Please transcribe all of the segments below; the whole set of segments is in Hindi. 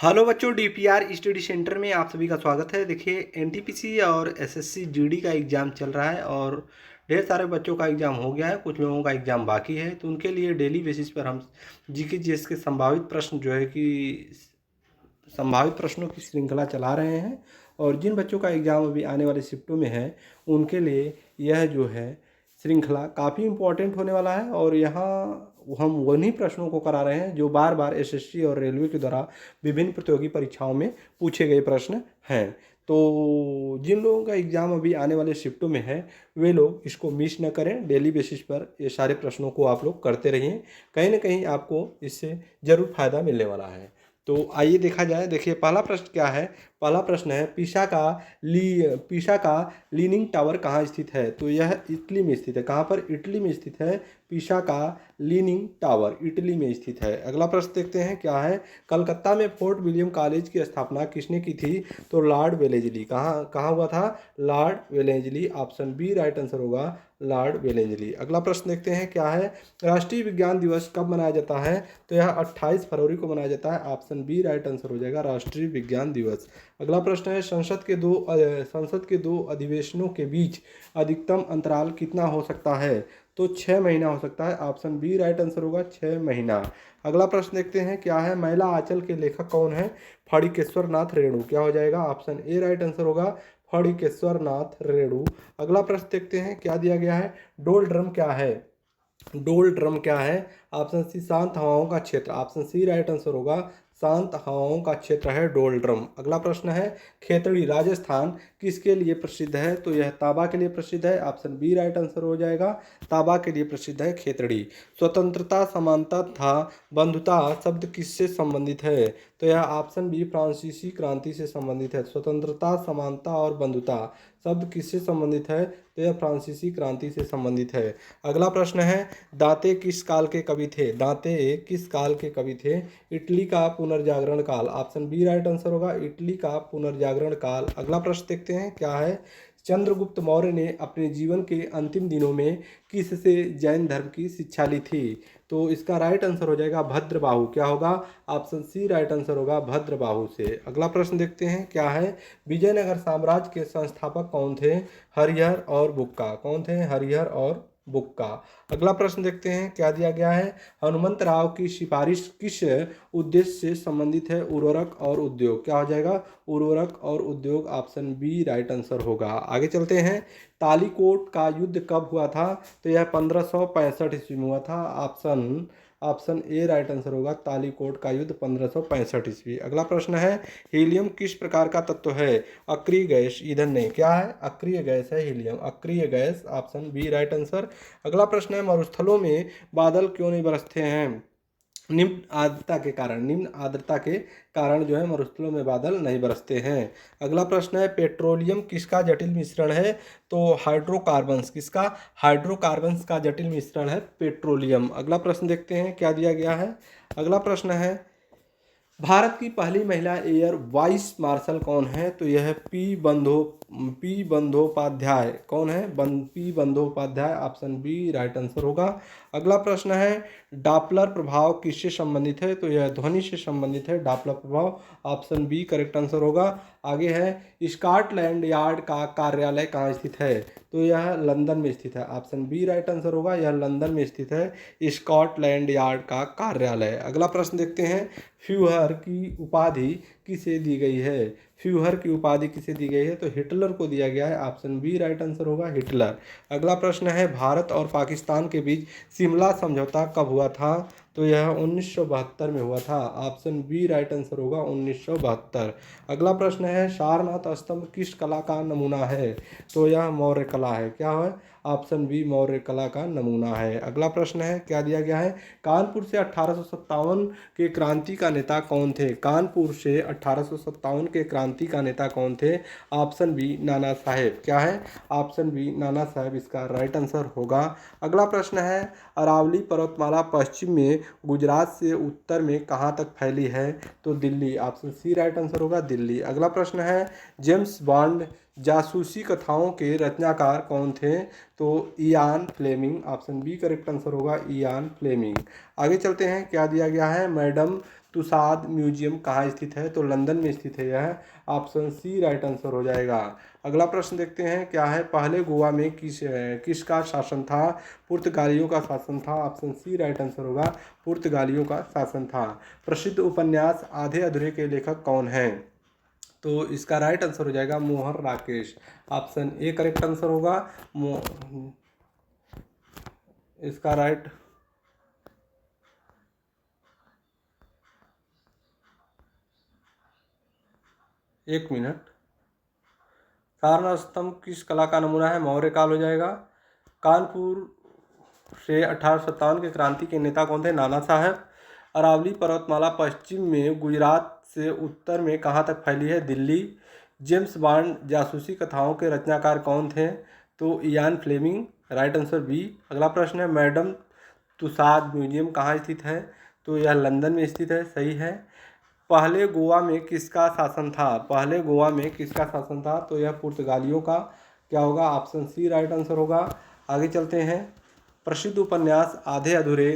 हेलो बच्चों, डीपीआर स्टडी सेंटर में आप सभी का स्वागत है। देखिए, एनटीपीसी और एसएससी जीडी का एग्ज़ाम चल रहा है और ढेर सारे बच्चों का एग्ज़ाम हो गया है, कुछ लोगों का एग्ज़ाम बाकी है। तो उनके लिए डेली बेसिस पर हम जीके जीएस के संभावित प्रश्न जो है कि संभावित प्रश्नों की श्रृंखला चला रहे हैं। और जिन बच्चों का एग्ज़ाम अभी आने वाले शिफ्टों में है उनके लिए यह जो है श्रृंखला काफ़ी इम्पोर्टेंट होने वाला है। और यहाँ हम उन्हीं प्रश्नों को करा रहे हैं जो बार बार एसएससी और रेलवे के द्वारा विभिन्न प्रतियोगी परीक्षाओं में पूछे गए प्रश्न हैं। तो जिन लोगों का एग्ज़ाम अभी आने वाले शिफ्टों में है वे लोग इसको मिस न करें। डेली बेसिस पर ये सारे प्रश्नों को आप लोग करते रहिए, कहीं ना कहीं आपको इससे ज़रूर फायदा मिलने वाला है। तो आइए देखा जाए। देखिए, पहला प्रश्न क्या है। पहला प्रश्न है, पीसा का लीनिंग टावर कहाँ स्थित है। तो यह इटली में स्थित है। कहाँ पर? इटली में स्थित है। पीसा का लीनिंग टावर इटली में स्थित है। अगला प्रश्न देखते हैं क्या है। कलकत्ता में फोर्ट विलियम कॉलेज की स्थापना किसने की थी। तो लॉर्ड वेलेजली। कहाँ कहाँ हुआ था? Lord Wellesley. Option B right answer होगा, लॉर्ड वेलेजली। अगला प्रश्न देखते हैं क्या है। राष्ट्रीय विज्ञान दिवस कब मनाया जाता है। तो यह 28 फरवरी को मनाया जाता है। ऑप्शन बी राइट आंसर हो जाएगा, राष्ट्रीय विज्ञान दिवस। अगला प्रश्न है, संसद के दो अधिवेशनों के बीच अधिकतम अंतराल कितना हो सकता है। तो 6 महीना हो सकता है। ऑप्शन बी राइट आंसर होगा, 6 महीना। अगला प्रश्न देखते हैं क्या है। महिला आंचल के लेखक कौन है। फणिकेश्वर नाथ रेणु। क्या हो जाएगा? ऑप्शन ए राइट आंसर होगा, फणिकेश्वर नाथ रेणु। अगला प्रश्न देखते हैं क्या दिया गया है। डोल ड्रम क्या है। डोल ड्रम क्या है। ऑप्शन सी शांत हवाओं का क्षेत्र। ऑप्शन सी राइट आंसर होगा, शांत हवाओं का क्षेत्र है डोल ड्रम। अगला प्रश्न है, खेतड़ी राजस्थान किसके लिए प्रसिद्ध है। तो यह तांबा के लिए प्रसिद्ध है। ऑप्शन बी राइट आंसर हो जाएगा, तांबा के लिए प्रसिद्ध है खेतड़ी। स्वतंत्रता, समानता तथा बंधुता शब्द किससे संबंधित है। तो यह ऑप्शन बी फ्रांसीसी क्रांति से संबंधित है। स्वतंत्रता, समानता और बंधुता शब्द किससे संबंधित है। तो यह फ्रांसीसी क्रांति से संबंधित है। अगला प्रश्न है, दांते किस काल के कवि थे। दांते किस काल के कवि थे। इटली का पुनर्जागरण काल। ऑप्शन बी राइट आंसर होगा, इटली का पुनर्जागरण काल। अगला प्रश्न देखते हैं क्या है। चंद्रगुप्त मौर्य ने अपने जीवन के अंतिम दिनों में किससे जैन धर्म की शिक्षा ली थी। तो इसका राइट आंसर हो जाएगा भद्रबाहु। क्या होगा? ऑप्शन सी राइट आंसर होगा, भद्रबाहु से। अगला प्रश्न देखते हैं क्या है। विजयनगर साम्राज्य के संस्थापक कौन थे। हरिहर और बुक्का। कौन थे? हरिहर और बुक्का। अगला प्रश्न देखते हैं क्या दिया गया है। हनुमंत राव की सिफारिश किस उद्देश्य से संबंधित है। उर्वरक और उद्योग। क्या हो जाएगा? उर्वरक और उद्योग। ऑप्शन बी राइट आंसर होगा। आगे चलते हैं। तालीकोट का युद्ध कब हुआ था। तो यह 1565 ईस्वी में हुआ था। Option option A right answer होगा, तालीकोट का युद्ध 1565 ईस्वी। अगला प्रश्न है, हीलियम किस प्रकार का तत्व है। अक्रिय गैस, ईंधन नहीं। क्या है? अक्रिय गैस है हीलियम, अक्रिय gas. Option B right answer. अगला प्रश्न है, मरुस्थलों में बादल क्यों नहीं बरसते हैं। निम्न आर्द्रता के कारण। निम्न आर्द्रता के कारण जो है मरुस्थलों में बादल नहीं बरसते हैं। अगला प्रश्न है, पेट्रोलियम किसका जटिल मिश्रण है। तो हाइड्रोकार्बन्स। किसका? हाइड्रोकार्बन्स का जटिल मिश्रण है पेट्रोलियम। अगला प्रश्न देखते हैं क्या दिया गया है। अगला प्रश्न है, भारत की पहली महिला एयर वाइस मार्शल कौन है। तो यह पी बंदोपाध्याय। कौन है? P Bandopadhyay. Option B right answer होगा। अगला प्रश्न है, डॉपलर प्रभाव किससे संबंधित है। तो यह ध्वनि से संबंधित है, डॉपलर प्रभाव। ऑप्शन बी करेक्ट आंसर होगा। आगे है, स्कॉटलैंड यार्ड का कार्यालय कहाँ स्थित है। तो यह लंदन में स्थित है। ऑप्शन बी राइट आंसर होगा, यह लंदन में स्थित है स्कॉटलैंड यार्ड का कार्यालय। अगला प्रश्न देखते हैं, फ्यूहर की उपाधि किसे दी गई है। फ्यूहर की उपाधि किसे दी गई है। तो हिटलर को दिया गया है। ऑप्शन बी राइट आंसर होगा, हिटलर। अगला प्रश्न है, भारत और पाकिस्तान के बीच शिमला समझौता कब हुआ था। तो यह 1972 में हुआ था। ऑप्शन बी राइट आंसर होगा, 1972। अगला प्रश्न है, सारनाथ स्तंभ किस कला का नमूना है। तो यह मौर्य कला है। क्या है? ऑप्शन बी मौर्य कला का नमूना है। अगला प्रश्न है क्या दिया गया है। कानपुर से 1857 के क्रांति का नेता कौन थे। कानपुर से 1857 के क्रांति का नेता कौन थे। Option B Nana Saheb. क्या है? ऑप्शन बी नाना साहेब इसका राइट आंसर होगा। अगला प्रश्न है, अरावली पर्वतमाला पश्चिम में गुजरात से उत्तर में कहाँ तक फैली है। तो Delhi. Option C right answer होगा, दिल्ली। अगला प्रश्न है, जेम्स बॉन्ड जासूसी कथाओं के रचनाकार कौन थे। तो Ian Fleming. Option B correct answer होगा, इयान फ्लेमिंग। आगे चलते हैं क्या दिया गया है। मैडम तुसाद म्यूजियम कहाँ स्थित है? तो लंदन में स्थित है यह। ऑप्शन सी राइट आंसर हो जाएगा। अगला प्रश्न देखते हैं क्या है। पहले गोवा में किसका शासन था? पुर्तगालियों का शासन था। ऑप्शन सी राइट आंसर होगा, पुर्तगालियों का शासन था। प्रसिद्ध उपन्यास आधे अधूरे के लेखक कौन हैं? तो इसका राइट आंसर हो जाएगा Mohan Rakesh. Option A correct answer होगा। इसका राइट एक मिनट। सारनाथ स्तंभ किस कला का नमूना है? मौर्य काल हो जाएगा। कानपुर से 1857 के क्रांति के नेता कौन थे? नाना साहब। अरावली पर्वतमाला पश्चिम में गुजरात से उत्तर में कहाँ तक फैली है? दिल्ली। जेम्स बॉन्ड जासूसी कथाओं के रचनाकार कौन थे? तो Ian Fleming. Right answer B. अगला प्रश्न है मैडम तुसाद म्यूजियम कहाँ स्थित है? तो यह लंदन में स्थित है। सही है। पहले गोवा में किसका शासन था? पहले गोवा में किसका शासन था? तो यह पुर्तगालियों का। क्या होगा? ऑप्शन सी राइट आंसर होगा। आगे चलते हैं। प्रसिद्ध उपन्यास आधे अधूरे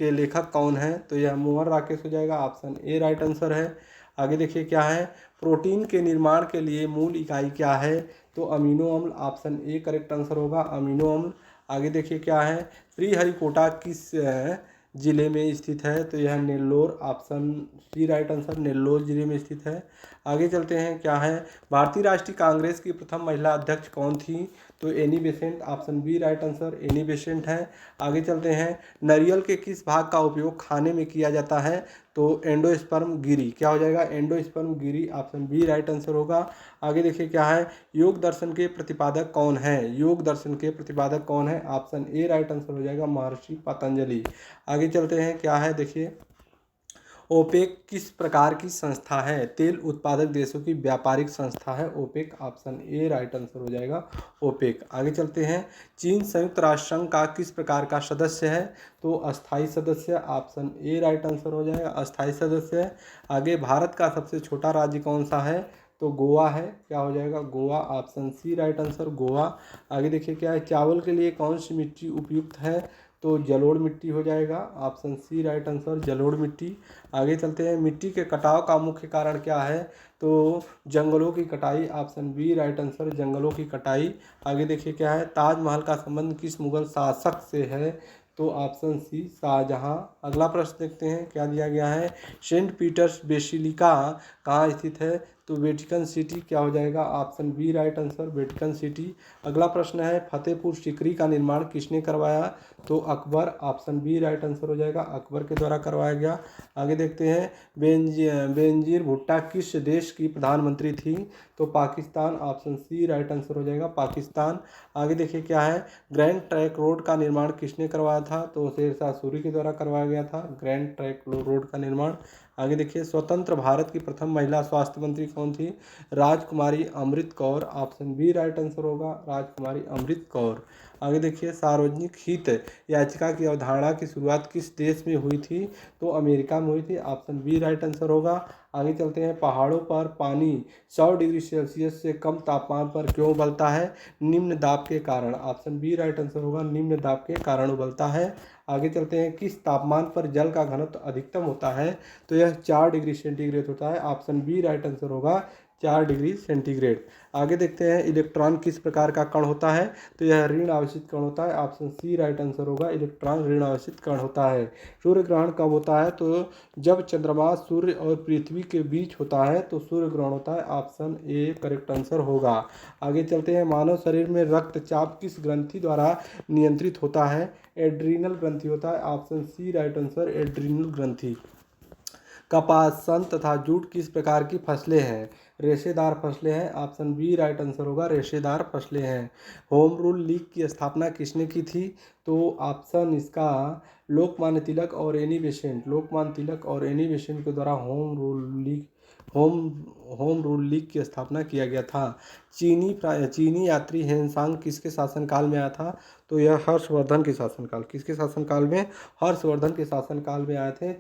के लेखक कौन हैं? तो यह मोहन राकेश हो जाएगा। ऑप्शन ए राइट आंसर है। आगे देखिए क्या है। प्रोटीन के निर्माण के लिए मूल इकाई क्या है? तो अमीनो अम्ल। ऑप्शन ए करेक्ट आंसर होगा, अमीनो अम्ल। आगे देखिए क्या है। श्रीहरिकोटा किस जिले में स्थित है? तो यह Nellore. Option C right answer, Nellore जिले में स्थित है। आगे चलते हैं क्या है। भारतीय राष्ट्रीय कांग्रेस की प्रथम महिला अध्यक्ष कौन थी? तो Annie Besant. Option B right answer, Annie Besant है। आगे चलते हैं। नारियल के किस भाग का उपयोग खाने में किया जाता है? तो एंडोस्पर्म गिरी। क्या हो जाएगा? एंडोस्पर्म गिरी। ऑप्शन बी राइट आंसर होगा। आगे देखिए क्या है। योग दर्शन के प्रतिपादक कौन है? योग दर्शन के प्रतिपादक कौन है? ऑप्शन ए राइट आंसर हो जाएगा, महर्षि पतंजलि। आगे चलते हैं क्या है देखिए। ओपेक किस प्रकार की संस्था है? तेल उत्पादक देशों की व्यापारिक संस्था है OPEC. Option A right answer हो जाएगा, ओपेक। आगे चलते हैं। चीन संयुक्त राष्ट्र संघ का किस प्रकार का सदस्य है? तो अस्थायी सदस्य। ऑप्शन ए राइट आंसर हो जाएगा, अस्थायी सदस्य। आगे भारत का सबसे छोटा राज्य कौन सा है? तो गोवा है। क्या हो जाएगा? Goa. Option C right answer, Goa. आगे देखिए क्या है। चावल के लिए कौन सी मिट्टी उपयुक्त है? तो जलोढ़ मिट्टी हो जाएगा। ऑप्शन सी राइट आंसर, जलोढ़ मिट्टी। आगे चलते हैं। मिट्टी के कटाव का मुख्य कारण क्या है? तो जंगलों की कटाई। ऑप्शन बी राइट आंसर, जंगलों की कटाई। आगे देखिए क्या है। ताजमहल का संबंध किस मुगल शासक से है? तो ऑप्शन सी, शाहजहां। अगला प्रश्न देखते हैं क्या दिया गया है। सेंट पीटर्स बेसिलिका कहाँ स्थित है? तो वेटिकन सिटी। क्या हो जाएगा? Option B right answer, Vatican City. अगला प्रश्न है। फतेहपुर सीकरी का निर्माण किसने करवाया? तो Akbar. Option B right answer हो जाएगा, अकबर के द्वारा करवाया गया। आगे देखते हैं। बेनजीर भुट्टो किस देश की प्रधानमंत्री थी? तो Pakistan. Option C right answer हो जाएगा, पाकिस्तान। आगे देखिए क्या है। ग्रैंड ट्रैंक रोड का निर्माण किसने करवाया था? तो शेरशाह सूरी के द्वारा करवाया गया था ग्रैंड ट्रैंक रोड का निर्माण। आगे देखिए। स्वतंत्र भारत की प्रथम महिला स्वास्थ्य मंत्री कौन थी? Rajkumari Amrit Kaur. Option B right answer होगा, राजकुमारी अमृत कौर। आगे देखिए। सार्वजनिक हित याचिका की अवधारणा की शुरुआत किस देश में हुई थी? तो अमेरिका में हुई थी। ऑप्शन बी राइट आंसर होगा। आगे चलते हैं। पहाड़ों पर पानी 100 डिग्री सेल्सियस से कम तापमान पर क्यों उबलता है? निम्न दाब के कारण। ऑप्शन बी राइट आंसर होगा, निम्न दाब के कारण उबलता है। आगे चलते हैं। किस तापमान पर जल का घनत्व अधिकतम होता है? तो यह 4 डिग्री सेंटीग्रेड होता है। ऑप्शन बी राइट आंसर होगा, 4 डिग्री सेंटीग्रेड। आगे देखते हैं। इलेक्ट्रॉन किस प्रकार का कण होता है? तो यह ऋण आवेशित कण होता है। ऑप्शन सी राइट आंसर होगा, इलेक्ट्रॉन ऋण आवेशित कण होता है। सूर्य ग्रहण कब होता है? तो जब चंद्रमा सूर्य और पृथ्वी के बीच होता है तो सूर्य ग्रहण होता है। ऑप्शन ए करेक्ट आंसर होगा। आगे चलते हैं। मानव शरीर में रक्तचाप किस ग्रंथि द्वारा नियंत्रित होता है? एड्रीनल ग्रंथि होता है। Option C right answer, adrenal ग्रंथि। कपास, सन तथा जूट किस प्रकार की फसलें हैं? रेशेदार फसलें हैं। ऑप्शन बी राइट आंसर होगा, रेशेदार फसलें हैं। होम रूल लीग की स्थापना किसने की थी? तो ऑप्शन इसका लोकमान्य तिलक और एनी बेसेंट। लोकमान्य तिलक और एनी बेसेंट के द्वारा होम होम रूल लीग की स्थापना किया गया था। चीनी यात्री हेनसांग किसके शासनकाल में आया था? तो यह हर्षवर्धन के शासनकाल। किसके शासनकाल में? हर्षवर्धन के शासनकाल में आए थे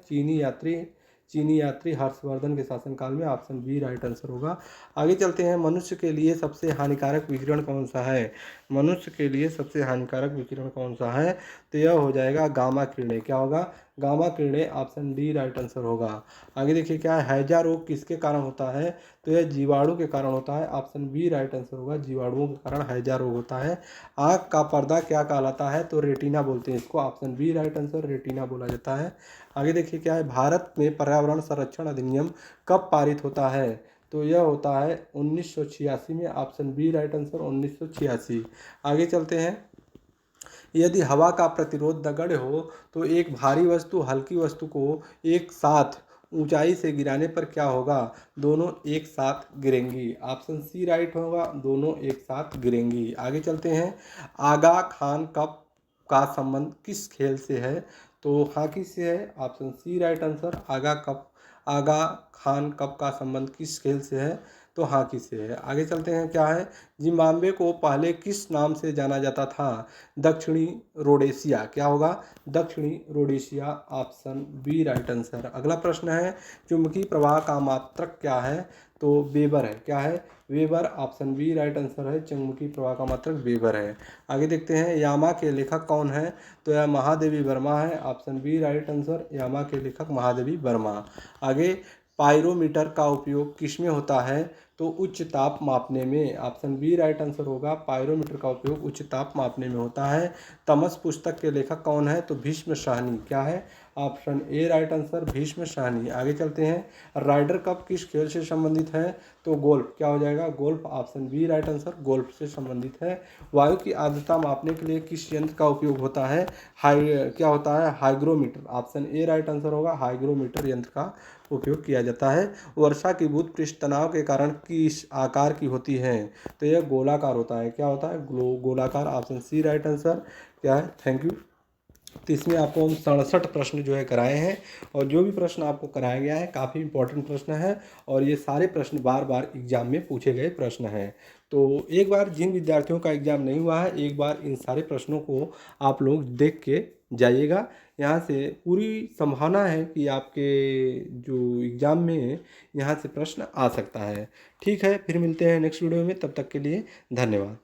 चीनी यात्री हर्षवर्धन के शासनकाल में। ऑप्शन बी राइट आंसर होगा। आगे चलते हैं। मनुष्य के लिए सबसे हानिकारक विकिरण कौन सा है? मनुष्य के लिए सबसे हानिकारक विकिरण कौन सा है? तो यह हो जाएगा गामा किरणें। क्या होगा? गामा किरणें, ऑप्शन डी राइट आंसर होगा। आगे देखिए क्या है, हैजा रोग किसके कारण होता है, तो यह जीवाणु के कारण होता है, ऑप्शन बी राइट आंसर होगा, जीवाणुओं के कारण हैजा रोग होता है। आँख का पर्दा क्या कहलाता है, तो रेटिना बोलते हैं इसको, option B right answer, retina बोला जाता है। आगे देखिए क्या है, भारत में पर्यावरण संरक्षण अधिनियम कब पारित होता है, तो यह होता है 1986 में, ऑप्शन बी राइट आंसर 1986। आगे चलते हैं, यदि हवा का प्रतिरोध नगण्य हो तो एक भारी वस्तु हल्की वस्तु को एक साथ ऊंचाई से गिराने पर क्या होगा, दोनों एक साथ गिरेंगी, ऑप्शन सी राइट होगा, दोनों एक साथ गिरेंगी। आगे चलते हैं, आगा खान कप का संबंध किस खेल से है, तो हॉकी से है, ऑप्शन सी राइट आंसर, आगा खान कप का संबंध किस खेल से है, तो हॉकी से है। आगे चलते हैं, क्या है, जिम्बाब्वे को पहले किस नाम से जाना जाता था, दक्षिणी रोडेशिया, क्या होगा, दक्षिणी Rhodesia, option B right answer. अगला प्रश्न है, चुंबकीय प्रवाह का मात्रक क्या है, तो वेबर है, क्या है, weber, option B right answer है, चुंबकीय प्रवाह का मात्रक वेबर है। आगे देखते हैं, यामा के लेखक कौन है, तो यह महादेवी वर्मा है, ऑप्शन बी राइट आंसर, यामा के लेखक महादेवी वर्मा। आगे, पायरोमीटर का उपयोग किसमें होता है, तो उच्च ताप मापने में, ऑप्शन बी राइट आंसर होगा, पायरोमीटर का उपयोग उच्च ताप मापने में होता है। तमस पुस्तक के लेखक कौन है, तो भीष्म शाहनी, क्या है, option A right answer, Bhishma Shahani. आगे चलते हैं, राइडर कप किस खेल से संबंधित है, तो गोल्फ, क्या हो जाएगा, golf, option B right answer, golf से संबंधित है। वायु की आर्द्रता मापने के लिए किस यंत्र का उपयोग होता है, क्या होता है, hygrometer, option A right answer होगा, हाइग्रोमीटर यंत्र का उपयोग किया जाता है। वर्षा की बूंद पृष्ठ तनाव के कारण किस आकार की होती है, तो यह गोलाकार होता है, क्या होता है, गोलाकार, ऑप्शन सी राइट आंसर, क्या है, थैंक यू। तो इसमें आपको हम 67 प्रश्न जो है कराए हैं, और जो भी प्रश्न आपको कराया गया है काफ़ी इंपॉर्टेंट प्रश्न है, और ये सारे प्रश्न बार बार एग्जाम में पूछे गए प्रश्न हैं। तो एक बार जिन विद्यार्थियों का एग्ज़ाम नहीं हुआ है, एक बार इन सारे प्रश्नों को आप लोग देख के जाइएगा। यहाँ से पूरी संभावना है कि आपके जो एग्ज़ाम में यहाँ से प्रश्न आ सकता है। ठीक है, फिर मिलते हैं नेक्स्ट वीडियो में, तब तक के लिए धन्यवाद।